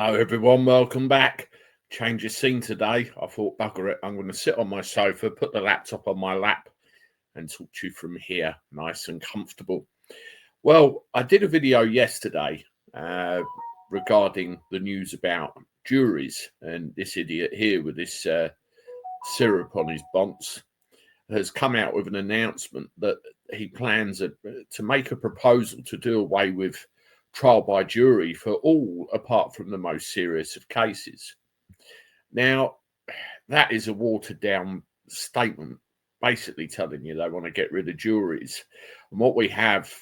Hello everyone, welcome back. Change of scene today. I thought, bugger it, I'm going to sit on my sofa, put the laptop on my lap and talk to you from here, nice and comfortable. Well, I did a video yesterday regarding the news about juries, and this idiot here with this syrup on his bonce has come out with an announcement that he plans to make a proposal to do away with trial by jury for all apart from the most serious of cases. Now, that is a watered down statement, basically telling you they want to get rid of juries. And what we have,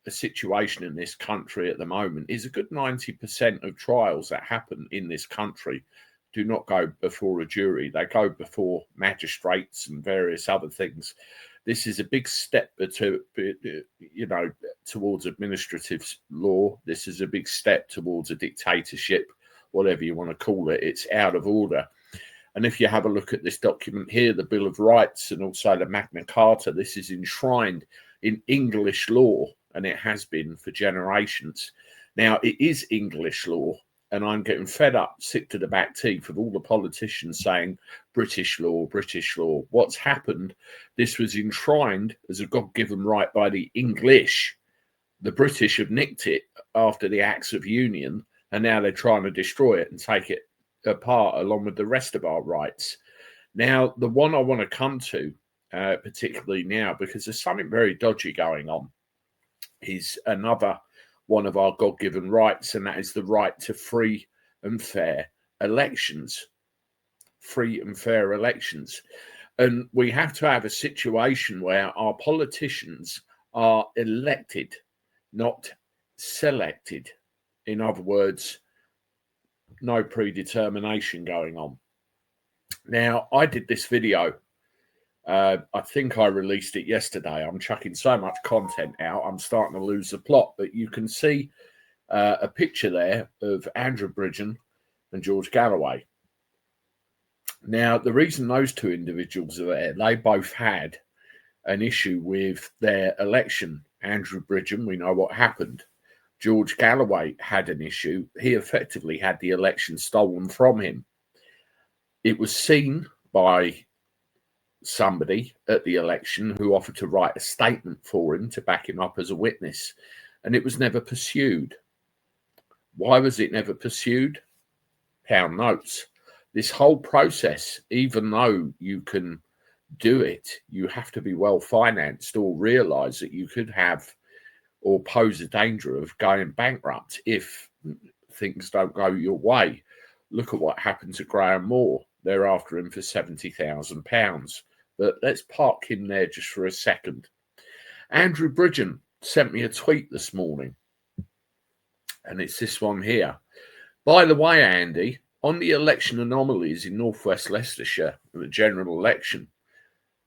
a situation in this country at the moment, is a good 90% of trials that happen in this country do not go before a jury. They go before magistrates and various other things. This is a big step towards administrative law. This is a big step towards a dictatorship, whatever you want to call it. It's out of order. And if you have a look at this document here, the Bill of Rights and also the Magna Carta, this is enshrined in English law, and it has been for generations. Now, it is English law, and I'm getting fed up, sick to the back teeth of all the politicians saying British law, British law. What's happened? This was enshrined as a God-given right by the English. The British have nicked it after the Acts of Union, and now they're trying to destroy it and take it apart along with the rest of our rights. Now, the one I want to come to, particularly now, because there's something very dodgy going on, is another one of our God-given rights, and that is the right to free and fair elections. Free and fair elections. And we have to have a situation where our politicians are elected, not selected. In other words, no predetermination going on. Now, I did this video. I think I released it yesterday. I'm chucking so much content out, I'm starting to lose the plot. But you can see a picture there of Andrew Bridgen and George Galloway. Now, the reason those two individuals are there, they both had an issue with their election. Andrew Bridgen, we know what happened. George Galloway had an issue. He effectively had the election stolen from him. It was seen by somebody at the election who offered to write a statement for him to back him up as a witness, and it was never pursued. Why was it never pursued? Pound notes. This whole process, even though you can do it, you have to be well financed or realize that you could have or pose a danger of going bankrupt if things don't go your way. Look at what happened to Graham Moore. They're after him for £70,000. But let's park him there just for a second. Andrew Bridgen sent me a tweet this morning, and it's this one here. By the way, Andy, on the election anomalies in North West Leicestershire, the general election,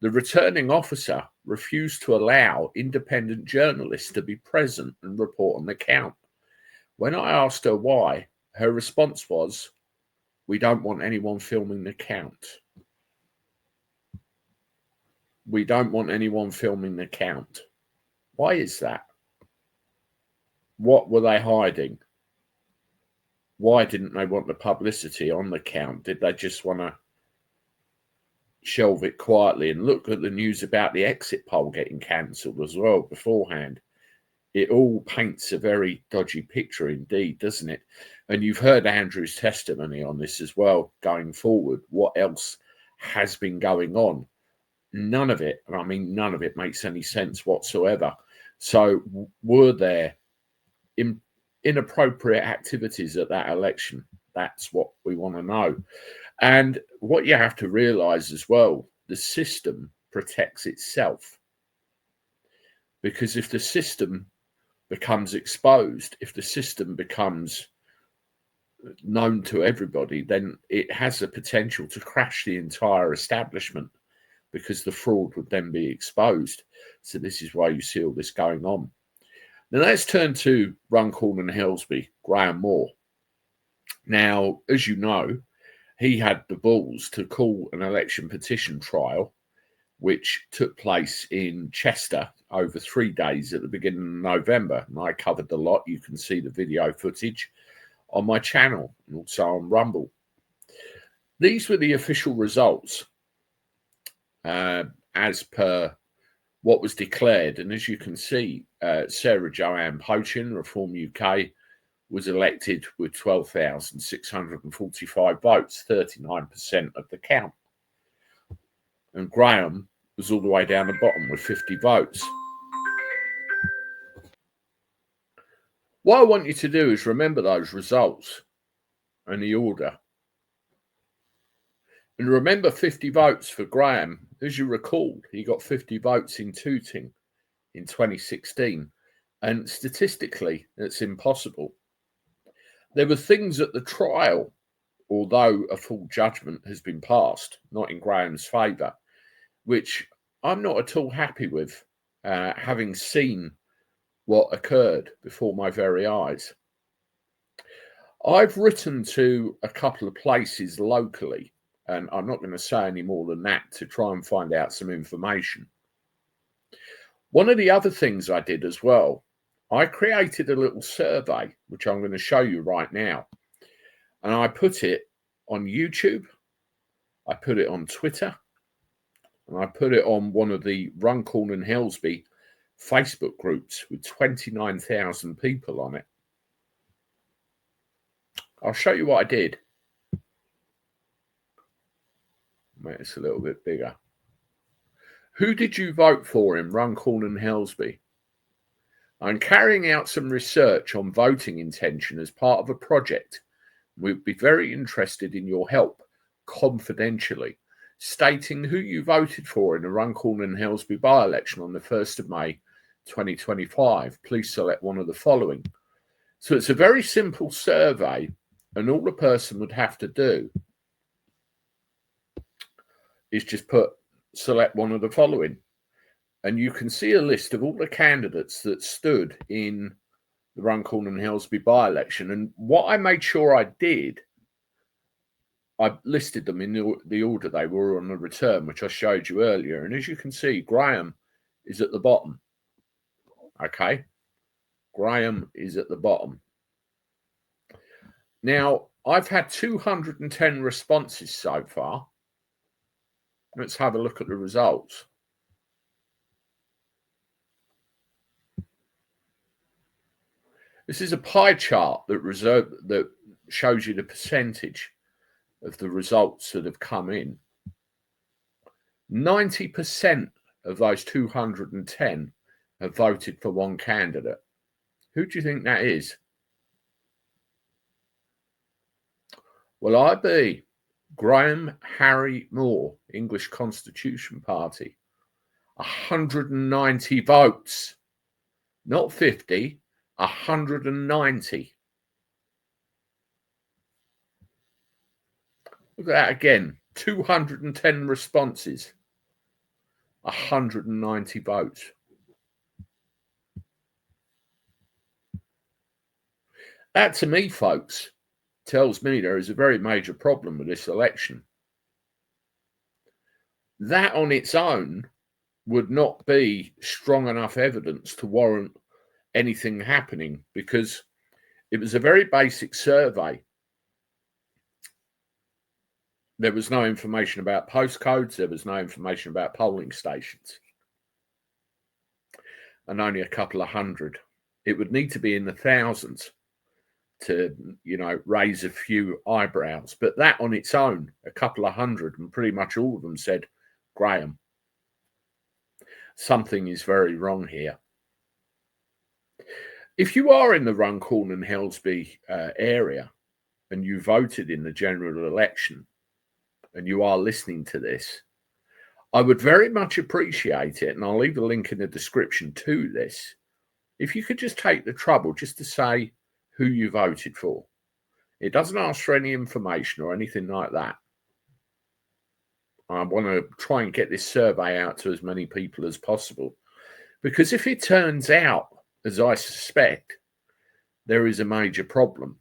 the returning officer refused to allow independent journalists to be present and report on the count. When I asked her why, her response was, "We don't want anyone filming the count." We don't want anyone filming the count. Why is that? What were they hiding? Why didn't they want the publicity on the count? Did they just want to shelve it quietly? And look at the news about the exit poll getting cancelled as well beforehand. It all paints a very dodgy picture indeed, doesn't it? And you've heard Andrew's testimony on this as well going forward. What else has been going on? None of it, none of it makes any sense whatsoever. So were there inappropriate activities at that election? That's what we want to know. And what you have to realize as well, the system protects itself. Because if the system becomes exposed, if the system becomes known to everybody, then it has the potential to crash the entire establishment, because the fraud would then be exposed. So this is why you see all this going on. Now let's turn to Runcorn and Helsby, Graham Moore. Now, as you know, he had the balls to call an election petition trial, which took place in Chester over 3 days at the beginning of November. And I covered the lot. You can see the video footage on my channel and also on Rumble. These were the official results as per what was declared. And as you can see, Sarah Joanne Pochin, Reform UK, was elected with 12,645 votes, 39% of the count. And Graham was all the way down the bottom with 50 votes. What I want you to do is remember those results and the order. And remember 50 votes for Graham. As you recall, he got 50 votes in Tooting in 2016. And statistically, it's impossible. There were things at the trial, although a full judgment has been passed, not in Graham's favour, which I'm not at all happy with, having seen what occurred before my very eyes. I've written to a couple of places locally, and I'm not going to say any more than that to try and find out some information. One of the other things I did as well, I created a little survey, which I'm going to show you right now. And I put it on YouTube, I put it on Twitter, and I put it on one of the Runcorn and Helsby Facebook groups with 29,000 people on it. I'll show you what I did. Make this a little bit bigger. Who did you vote for in Runcorn and Helsby? I'm carrying out some research on voting intention as part of a project. We'd be very interested in your help, confidentially, stating who you voted for in the Runcorn and Helsby by-election on the 1st of May 2025. Please select one of the following. So it's a very simple survey, and all a person would have to do is just select one of the following. And you can see a list of all the candidates that stood in the Runcorn and Helsby by-election. And what I made sure I did, I listed them in the order they were on the return, which I showed you earlier. And as you can see, Graham is at the bottom. Okay? Graham is at the bottom. Now, I've had 210 responses so far. Let's have a look at the results. This is a pie chart that shows you the percentage of the results that have come in. 90% of those 210 have voted for one candidate. Who do you think that is? Well, I be Graham Harry Moore, English Constitution Party. 190 votes. Not 50. 190. Look at that again. 210 responses. 190 votes. That, to me, folks, tells me there is a very major problem with this election. That on its own would not be strong enough evidence to warrant anything happening, because it was a very basic survey. There was no information about postcodes. There was no information about polling stations. And only a couple of hundred. It would need to be in the thousands to, raise a few eyebrows. But that on its own, a couple of hundred, and pretty much all of them said, Graham. Something is very wrong here. If you are in the Runcorn and Helsby area and you voted in the general election and you are listening to this, I would very much appreciate it, and I'll leave a link in the description to this, if you could just take the trouble just to say who you voted for. It doesn't ask for any information or anything like that. I want to try and get this survey out to as many people as possible, because if it turns out, as I suspect, there is a major problem,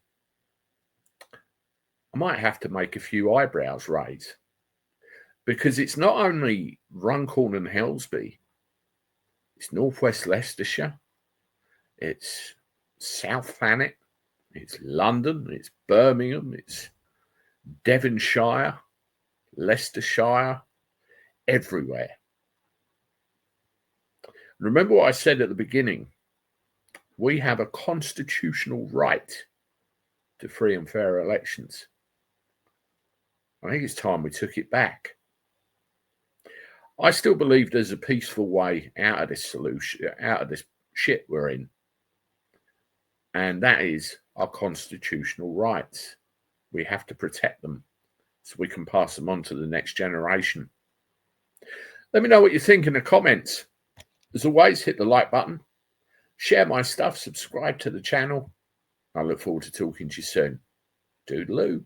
I might have to make a few eyebrows raise, because it's not only Runcorn and Helsby, it's North West Leicestershire, it's South Thanet, it's London, it's Birmingham, it's Devonshire, Leicestershire, everywhere. Remember what I said at the beginning. We have a constitutional right to free and fair elections. I think it's time we took it back. I still believe there's a peaceful way out of this solution, out of this shit we're in. And that is our constitutional rights. We have to protect them so we can pass them on to the next generation. Let me know what you think in the comments. As always, hit the like button, share my stuff, subscribe to the channel. I look forward to talking to you soon. Toodaloo.